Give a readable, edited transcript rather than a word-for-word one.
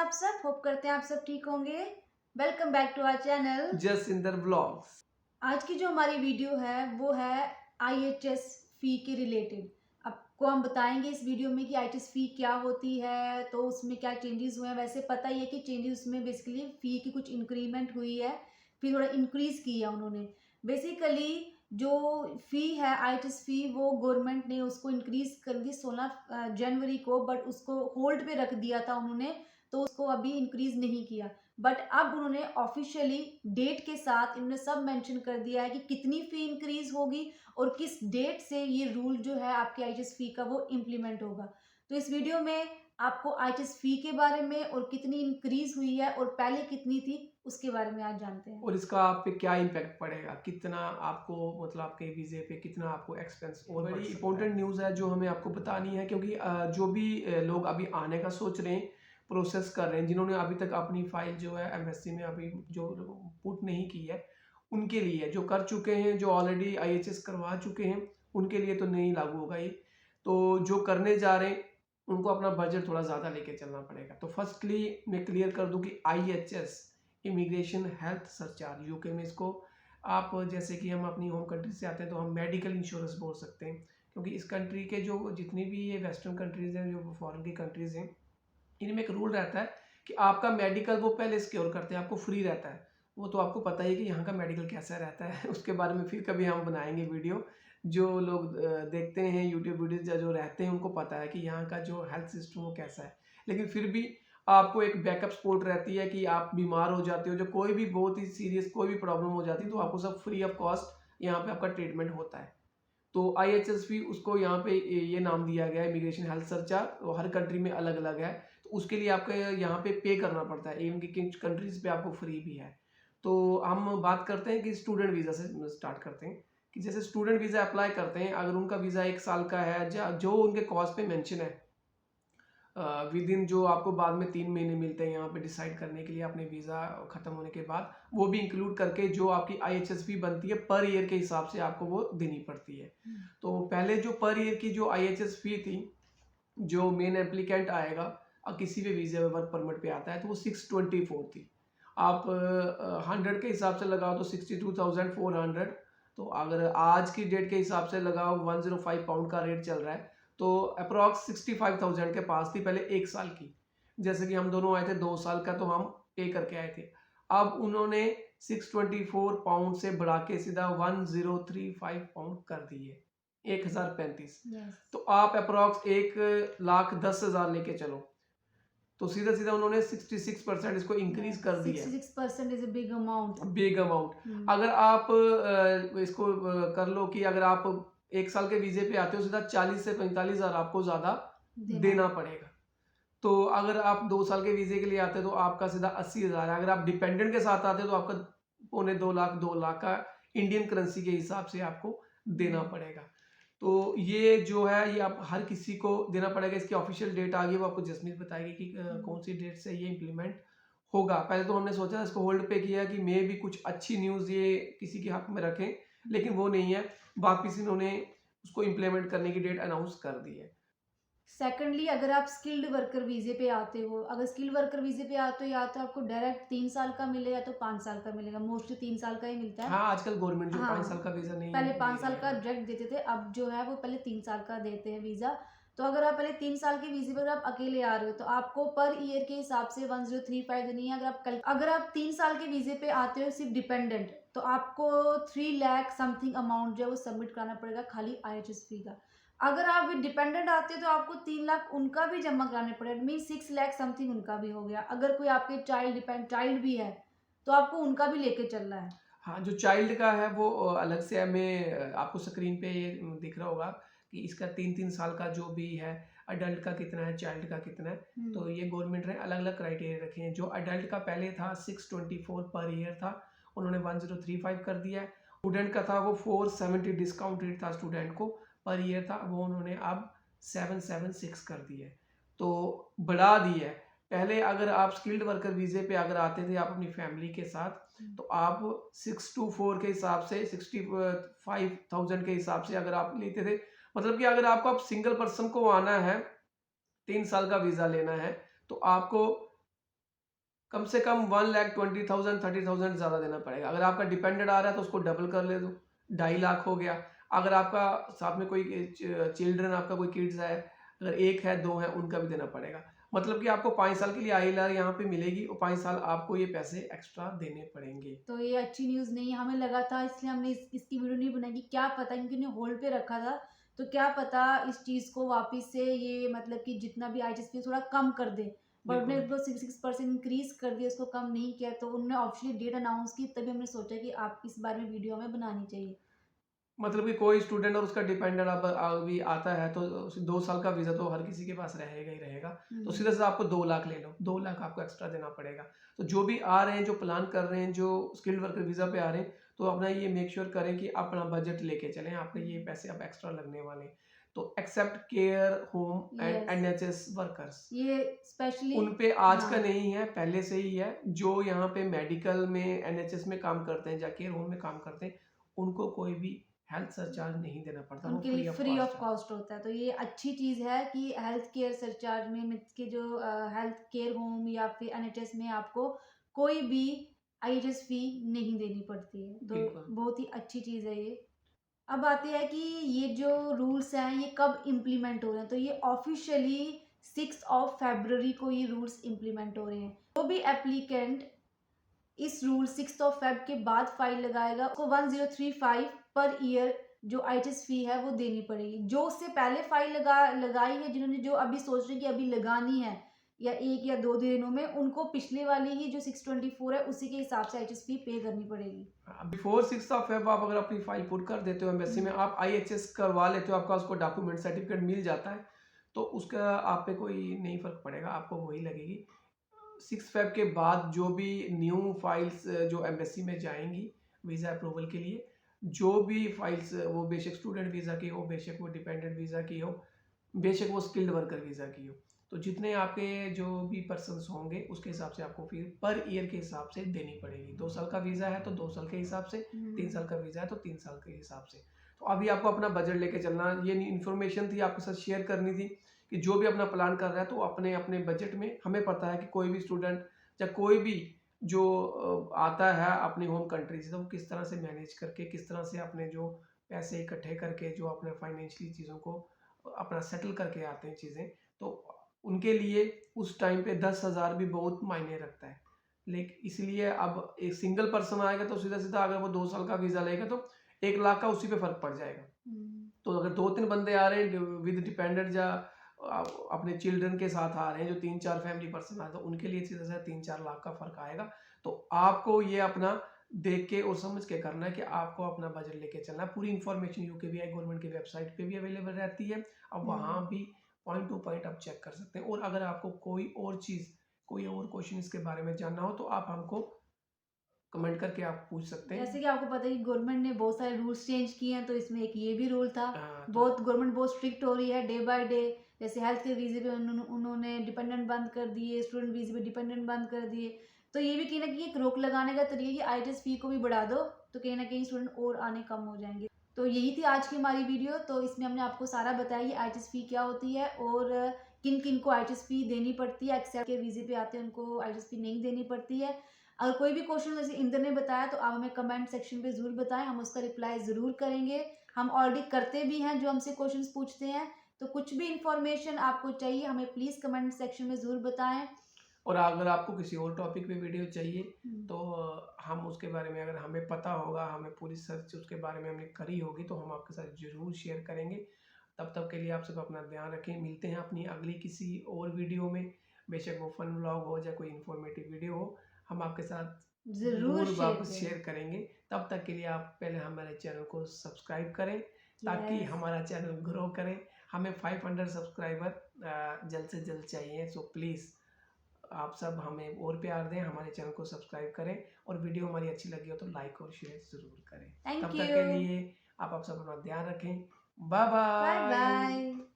आप सब? होप करते हैं आप सब ठीक होंगे। Welcome back to our channel Jasvinder blogs. आज की जो हमारी वीडियो है वो है आईएचएस फी के रिलेटेड। आपको हम बताएंगे इस वीडियो में कि आईएचएस फी क्या होती है, तो उसमें क्या चेंजेस हुए हैं। वैसे पता ही है कि चेंजेस उसमें बेसिकली फी की कुछ इंक्रीमेंट हुई है, फिर थोड़ा इंक्रीज किया उन्होंने। बेसिकली जो फी है आईएचएस फी वो गवर्नमेंट ने उसको इंक्रीज कर दी 16 जनवरी को, बट उसको होल्ड पे रख दिया था उन्होंने, तो उसको अभी इंक्रीज नहीं किया। बट अब उन्होंने ऑफिशियली डेट के साथ इन्होंने सब मेंशन कर दिया है कि कितनी फी इंक्रीज होगी और किस डेट से ये रूल जो है आपके आईएचएस फी का वो इम्प्लीमेंट होगा। तो इस वीडियो में आपको आईएचएस फी के बारे में और कितनी इंक्रीज हुई है और पहले कितनी थी उसके बारे में आज जानते हैं। और इसका आप पे क्या इम्पैक्ट पड़ेगा, कितना आपको मतलब आपके वीज़े पे कितना आपको एक्सपेंस और बड़ी इंपॉर्टेंट न्यूज़ है जो हमें आपको बतानी है, क्योंकि जो भी लोग अभी आने का सोच रहे हैं, प्रोसेस कर रहे हैं, जिन्होंने अभी तक अपनी फाइल जो है एमएससी में अभी जो पुट नहीं की है, उनके लिए, जो कर चुके हैं, जो ऑलरेडी आईएचएस करवा चुके हैं, उनके लिए तो नहीं लागू होगा ये। तो जो करने जा रहे हैं उनको अपना बजट थोड़ा ज़्यादा लेके चलना पड़ेगा। तो फर्स्टली मैं क्लियर कर दूं कि IHS, immigration health surcharge, UK में इसको आप, जैसे कि हम अपनी होम कंट्री से आते हैं तो हम मेडिकल इंश्योरेंस बोल सकते हैं, क्योंकि इस कंट्री के जो जितनी भी ये वेस्टर्न कंट्रीज़ हैं, जो फॉरेन की कंट्रीज़ हैं, इनमें एक रूल रहता है कि आपका मेडिकल वो पहले सिक्योर करते हैं, आपको फ्री रहता है। वो तो आपको पता ही है कि यहाँ का मेडिकल कैसा रहता है उसके बारे में फिर कभी हम बनाएंगे वीडियो। जो लोग देखते हैं यूट्यूब वीडियोज या जो रहते हैं उनको पता है कि यहाँ का जो हेल्थ सिस्टम वो कैसा है। लेकिन फिर भी आपको एक बैकअप सपोर्ट रहती है कि आप बीमार हो जाते हो, जो कोई भी बहुत ही सीरियस कोई भी प्रॉब्लम हो जाती है, तो आपको सब फ्री ऑफ कॉस्ट यहाँ पे आपका ट्रीटमेंट होता है। तो आईएचएसपी उसको यहाँ पे ये नाम दिया गया है, इमिग्रेशन हेल्थ सर्चार्ज, और हर कंट्री में अलग अलग है। तो उसके लिए आपको यहाँ पे पे करना पड़ता है, इवन कि किन कंट्रीज पे आपको फ्री भी है। तो हम बात करते हैं कि स्टूडेंट वीज़ा से स्टार्ट करते हैं। कि जैसे स्टूडेंट वीज़ा अप्लाई करते हैं, अगर उनका वीज़ा 1 साल का है, जो उनके कॉस्ट पे मेंशन है, विद इन जो आपको बाद में 3 महीने मिलते हैं यहाँ पे डिसाइड करने के लिए अपने वीज़ा ख़त्म होने के बाद, वो भी इंक्लूड करके जो आपकी आईएचएसपी बनती है पर ईयर के हिसाब से आपको वो देनी पड़ती है। तो पहले जो पर ईयर की जो आईएचएस फी थी, जो मेन एप्लीकेंट आएगा और किसी भी वीज़ा वर्क परमिट पे आता है, तो वो 624 थी। आप 100 के हिसाब से लगाओ तो 62,400। तो अगर आज की डेट के हिसाब से लगाओ, 105 पाउंड का रेट चल रहा है, तो अप्रॉक्स 65,000 के पास थी पहले 1 साल की। जैसे कि हम दोनों आए थे 2 साल का, तो हम पे करके आए थे। अब उन्होंने 624 पाउंड से बढ़ा के सीधा 1035 पाउंड कर दिए, 1035। तो आप अप्रॉक्स 1,10,000 लेके चलो, तो सीधा सीधा उन्होंने 66% इसको इंक्रीज कर दिया है। 66% is a big amount. Big amount. अगर आप इसको कर लो कि अगर आप 1 साल के वीजे पे आते हो, सीधा 40 से 45,000 आपको ज्यादा देना पड़ेगा। तो अगर आप 2 साल के वीजे के लिए आते हो तो आपका सीधा 80,000 है। अगर आप डिपेंडेंट के साथ आते हो तो आपका 1.25 लाख 2 लाख का इंडियन करेंसी के हिसाब से आपको देना पड़ेगा। तो ये जो है ये आप हर किसी को देना पड़ेगा। इसकी ऑफिशियल डेट आ गई, वो आपको जसमीत बताएगी कि कौन सी डेट से ये इम्प्लीमेंट होगा। पहले तो हमने सोचा इसको होल्ड पे किया कि मे भी कुछ अच्छी न्यूज़ ये किसी के हक में रखें, लेकिन वो नहीं है। वापिस इन्होंने उसको इम्प्लीमेंट करने की डेट अनाउंस कर दी है। सेकेंडली, अगर आप स्किल्ड वर्कर वीजे पे आते हो, अगर स्किल्ड वर्कर वीजे पे आते हो, या तो आपको डायरेक्ट 3 साल का मिले या तो 5 साल का मिलेगा। मोस्टली 3 साल का ही मिलता है। हाँ, आजकल गवर्नमेंट जो 5 साल का हाँ, वीजा नहीं पहले दे 5 साल रहे का हैं। डायरेक्ट देते थे, अब जो है वो पहले 3 साल का देते हैं वीजा। तो अगर आप पहले 3 साल के वीजे पर आप अकेले आ रहे हो तो आपको पर ईयर के हिसाब से 1035 देनी है। अगर आप 3 साल के वीजे पे आते हो सिर्फ डिपेंडेंट, तो आपको 3 लाख समथिंग अमाउंट जो है वो सबमिट कराना पड़ेगा खाली आईएचएस फी का। अगर आप डिपेंडेंट आते हो तो आपको 3 लाख उनका भी जमा कराने पड़ेगा, मीन 6 लाख समथिंग उनका भी हो गया। अगर कोई आपके चाइल्ड भी है तो आपको उनका भी लेके चलना है। हाँ, जो चाइल्ड का है वो अलग से हमें आपको स्क्रीन पे ये दिख रहा होगा कि इसका 3-3 साल का जो भी है, अडल्ट का कितना है, चाइल्ड का कितना है। तो ये गवर्नमेंट ने अलग अलग क्राइटेरिया रखे हैं। जो अडल्ट का पहले था 624 पर ईयर था, उन्होंने 1035 कर दिया है। स्टूडेंट का था वो 470 डिस्काउंट रेट था स्टूडेंट को पर ईयर था, वो उन्होंने अब 776 कर दिया है। तो बढ़ा दी है। पहले अगर आप स्किल्ड वर्कर वीजे पे अगर आते थे आप अपनी फैमिली के साथ, तो आप 624 के हिसाब से 65,000 के हिसाब से अगर आप लेते थे, मतलब कि अगर आपको आप सिंगल पर्सन को आना है, 3 साल का वीजा लेना है, तो आपको कम से कम 1,20,000 30,000 ज़्यादा देना पड़ेगा। अगर आपका डिपेंडेंट आ रहा है तो उसको डबल कर ले दो, 2.5 लाख हो गया। अगर आपका साथ में कोई चिल्ड्रन, आपका कोई किड्स है, अगर 1 है 2 है, उनका भी देना पड़ेगा। मतलब कि आपको 5 साल के लिए ILR यहाँ पे मिलेगी और 5 साल आपको ये पैसे एक्स्ट्रा देने पड़ेंगे। तो ये अच्छी न्यूज़ नहीं है, हमें लगा था, इसलिए हमने इसकी वीडियो नहीं बनाई कि क्या पता, क्योंकि उन्हें होल्ड पे रखा था, तो क्या पता इस चीज़ को वापस से ये मतलब कि जितना भी IHS फी थोड़ा कम कर दे। बट बिल्कुल। उन्होंने तो 6% इंक्रीज कर दिया, उसको कम नहीं किया, तो उन्होंने ऑफिशियली डेट अनाउंस की, तभी हमने सोचा कि आप इस बारे में वीडियो हमें बनानी चाहिए। मतलब कि कोई स्टूडेंट और उसका डिपेंडेंट अब अभी आता है तो उसे 2 साल का वीज़ा तो हर किसी के पास रहेगा ही रहेगा। तो सीधा सीधा आपको 2 लाख ले लो, 2 लाख आपको एक्स्ट्रा देना पड़ेगा। तो जो भी आ रहे हैं, जो प्लान कर रहे हैं, जो स्किल्ड वर्कर वीज़ा पे आ रहे हैं, तो अपना ये मेक श्योर करें कि अपना बजट लेके चलें, आपके ये पैसे अब एक्स्ट्रा लगने वाले हैं। तो except care home and yes, NHS workers, ये स्पेशली उन पे आज का हाँ। नहीं है, पहले से ही है। जो यहाँ पे मेडिकल में, NHS में काम करते हैं या केयर होम में काम करते हैं, उनको कोई भी हेल्थ सरचार्ज नहीं देना पड़ता, वो उनके फ्री लिए ऑफ फ्री कॉस्ट ऑफ है। कॉस्ट होता है, तो ये अच्छी चीज़ है कि हेल्थ केयर सरचार्ज में मीन्स के जो हेल्थ केयर होम या फिर NHS में आपको कोई भी IHS फी नहीं देनी पड़ती है, तो बिल्कुल। बहुत ही अच्छी चीज़ है ये। अब आती है कि ये जो रूल्स हैं ये कब इम्प्लीमेंट हो रहे हैं, तो ये ऑफिशियली 6 फरवरी को ये रूल्स इम्प्लीमेंट हो रहे हैं। जो भी एप्लीकेंट इस रूल 6 फेब के बाद फाइल लगाएगा, उसको 1035 पर ईयर जो IHS फी है वो देनी पड़ेगी। जो उससे पहले फाइल लगाई है, जिन्होंने जो अभी सोच रहे हैं कि अभी लगानी है या 1 या 2 दिनों में, उनको पिछले वाली ही जो 624 है उसी के हिसाब से IHS फी पे करनी पड़ेगी। बिफोर 6 फेब आप अगर अपनी फाइल पुट कर देते हो एम्बेसी में, आप IHS करवा लेते हो, आपका उसको डॉक्यूमेंट सर्टिफिकेट मिल जाता है, तो उसका आप पे कोई नहीं फर्क पड़ेगा, आपको वही लगेगी। 6 फेब के बाद जो भी न्यू फाइल्स जो एम्बेसी में जाएंगी वीज़ा अप्रूवल के लिए, जो भी फाइल्स, वो बेशक स्टूडेंट वीज़ा की हो, बेशक वो डिपेंडेंट वीज़ा की हो, बेशक वो स्किल्ड वर्कर वीज़ा की हो, तो जितने आपके जो भी पर्सन्स होंगे उसके हिसाब से आपको फीस पर ईयर के हिसाब से देनी पड़ेगी। 2 साल का वीज़ा है तो 2 साल के हिसाब से, 3 साल का वीज़ा है तो 3 साल के हिसाब से। तो अभी आपको अपना बजट लेके चलना, ये इन्फॉर्मेशन थी आपके साथ शेयर करनी थी कि जो भी अपना प्लान कर रहा है तो अपने अपने बजट में, हमें पता है कि कोई भी स्टूडेंट या कोई भी जो आता है अपनी होम कंट्री से, तो वो किस तरह से मैनेज करके, किस तरह से अपने जो पैसे इकट्ठे करके, जो अपने फाइनेंशियली चीज़ों को अपना सेटल करके आते हैं चीज़ें, तो उनके लिए उस टाइम पे 10,000 भी बहुत मायने रखता है। लेकिन इसलिए अब एक सिंगल पर्सन आएगा तो सीधा सीधा अगर वो 2 साल का वीज़ा लेगा तो 1 लाख का उसी पे फ़र्क पड़ जाएगा। तो अगर 2-3 बंदे आ रहे हैं विद डिपेंडेंट या अपने चिल्ड्रन के साथ आ रहे हैं, जो 3-4 फैमिली पर्सन आ रहे हैं, तो उनके लिए सीधा सीधा 3-4 लाख का फ़र्क आएगा। तो आपको ये अपना देख के और समझ के करना है कि आपको अपना बजट लेके चलना है। पूरी इन्फॉर्मेशन UKVI गवर्नमेंट की वेबसाइट पे भी अवेलेबल रहती है। अब वहाँ भी पॉइंट टू पॉइंट आप चेक कर सकते हैं। और अगर आपको कोई और चीज़, कोई और क्वेश्चन इसके बारे में जानना हो तो आप हमको कमेंट करके आप पूछ सकते हैं। जैसे कि आपको पता है कि गवर्नमेंट ने बहुत सारे रूल्स चेंज किए हैं, तो इसमें एक ये भी रूल था। तो बहुत गवर्नमेंट बहुत स्ट्रिक्ट हो रही है डे बाय डे। जैसे हेल्थ के वीज़े पे उन्होंने डिपेंडेंट बंद कर दिए, स्टूडेंट वीज़े पे डिपेंडेंट बंद कर दिए। तो ये भी कहीं न कहीं एक रोक लगाने का तरीका है कि IHS फी को भी बढ़ा दो, तो कहीं न कहीं स्टूडेंट और आने कम हो जाएँगे। तो यही थी आज की हमारी वीडियो। तो इसमें हमने आपको सारा बताया कि IHS फी क्या होती है और किन-किन को IHS फी देनी पड़ती है। एक्सेप्ट के वीज़े पे आते हैं उनको IHS फी नहीं देनी पड़ती है। अगर कोई भी क्वेश्चन जैसे इंदर ने बताया तो आप हमें कमेंट सेक्शन पे ज़रूर बताएं, हम उसका रिप्लाई ज़रूर करेंगे। हम ऑलरेडी करते भी हैं जो हमसे क्वेश्चंस पूछते हैं। तो कुछ भी इंफॉर्मेशन आपको चाहिए हमें प्लीज़ कमेंट सेक्शन में ज़रूर बताएं। और अगर आपको किसी और टॉपिक पे वीडियो चाहिए तो हम उसके बारे में, अगर हमें पता होगा, हमें पूरी सर्च उसके बारे में हमने करी होगी, तो हम आपके साथ ज़रूर शेयर करेंगे। तब तक के लिए आप सब अपना ध्यान रखें। मिलते हैं अपनी अगली किसी और वीडियो में, बेशक वो फन व्लॉग हो या कोई इन्फॉर्मेटिव वीडियो हो, हम आपके साथ ज़रूर ज़रूर शेयर वापस करें। शेयर करेंगे। तब तक के लिए आप पहले हमारे चैनल को सब्सक्राइब करें ताकि यस, हमारा चैनल ग्रो करे। हमें 500 सब्सक्राइबर जल्द से जल्द चाहिए। सो प्लीज़ आप सब हमें और प्यार दें, हमारे चैनल को सब्सक्राइब करें और वीडियो हमारी अच्छी लगी हो तो लाइक और शेयर ज़रूर करें। थैंक तब यू। तक के लिए आप सब अपना ध्यान रखें। Bye bye bye. बाय।